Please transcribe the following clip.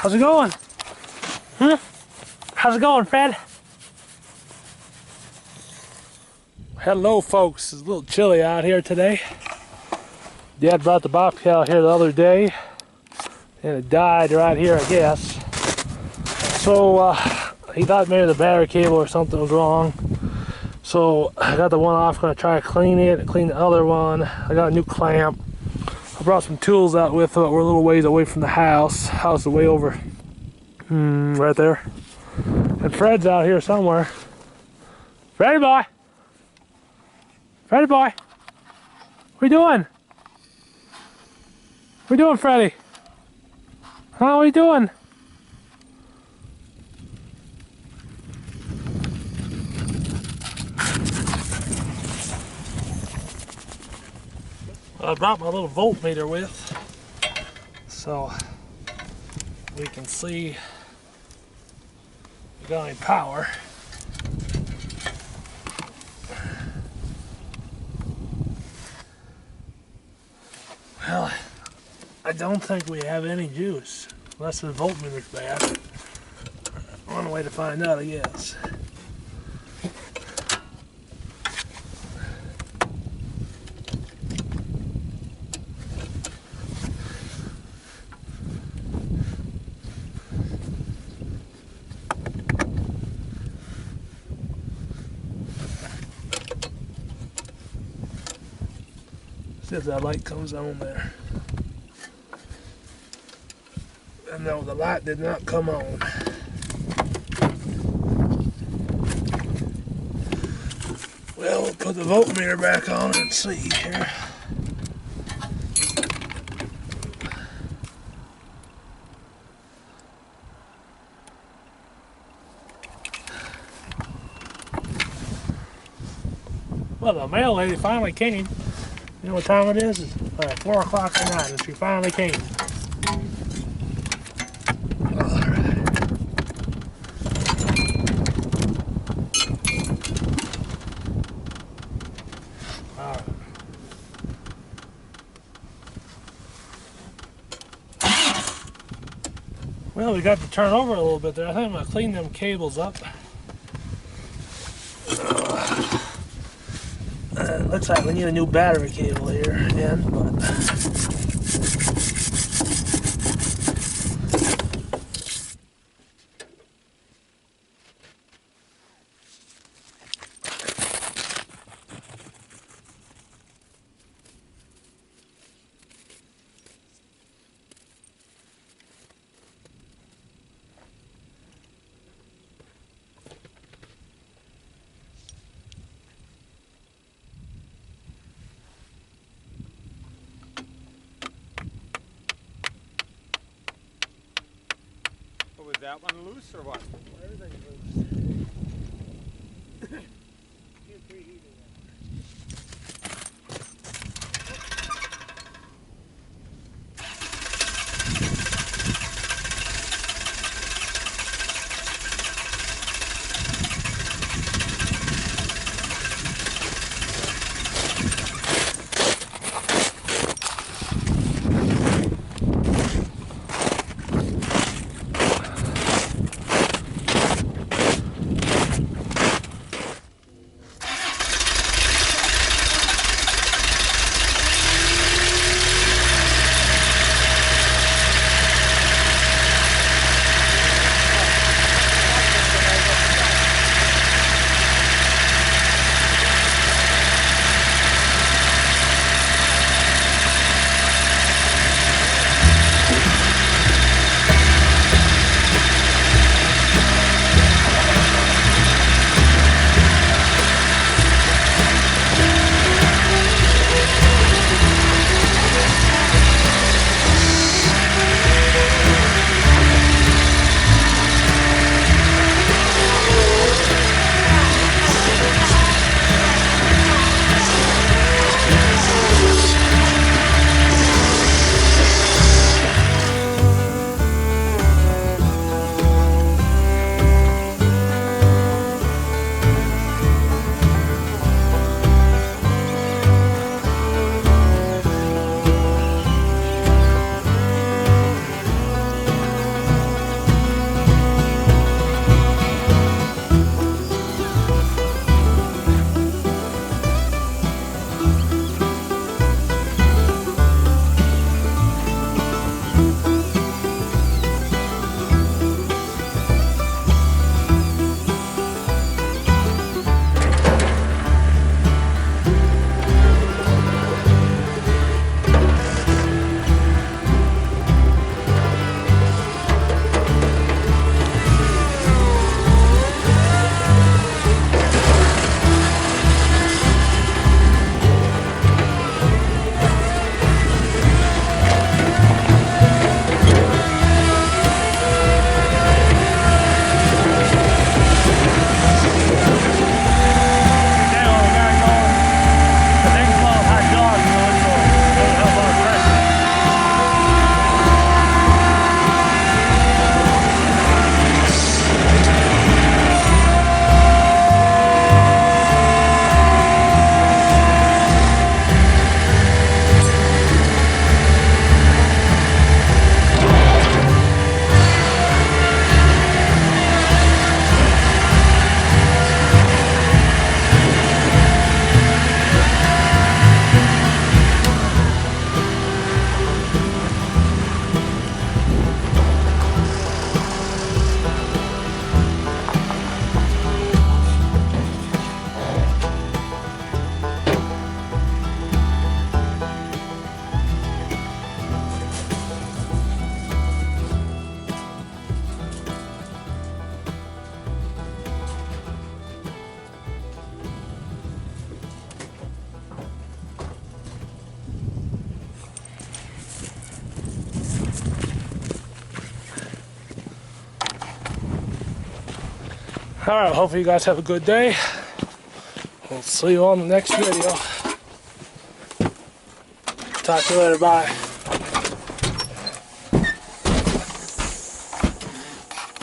How's it going? How's it going, Fred? Hello, folks. It's a little chilly out here today. Dad brought the bobcat out here the other day, and it died right here, I guess. So he thought maybe the battery cable or something was wrong. So I got the one off, gonna try to clean it and clean the other one. I got a new clamp. I brought some tools out with it, but we're a little ways away from the house. House is way over right there. And Fred's out here somewhere. Freddy boy! Freddy boy! What are you doing? What are you doing, Freddy? Huh, what are you doing? I brought my little voltmeter with, so we can see if we got any power. Well, I don't think we have any juice, unless the voltmeter's bad. One way to find out, I guess. See if that light comes on there. And no, the light did not come on. Well, we'll put the voltmeter back on and see here. Well, the mail lady finally came. You know what time it is? It's 4 o'clock at night and she finally came. Alright. Alright. Well, we got to turn over a little bit there. I think I'm going to clean them cables up. Looks like we need a new battery cable here again, but was that one loose or what? Everything's loose. Alright, hopefully you guys have a good day. We'll see you on the next video. Talk to you later, bye.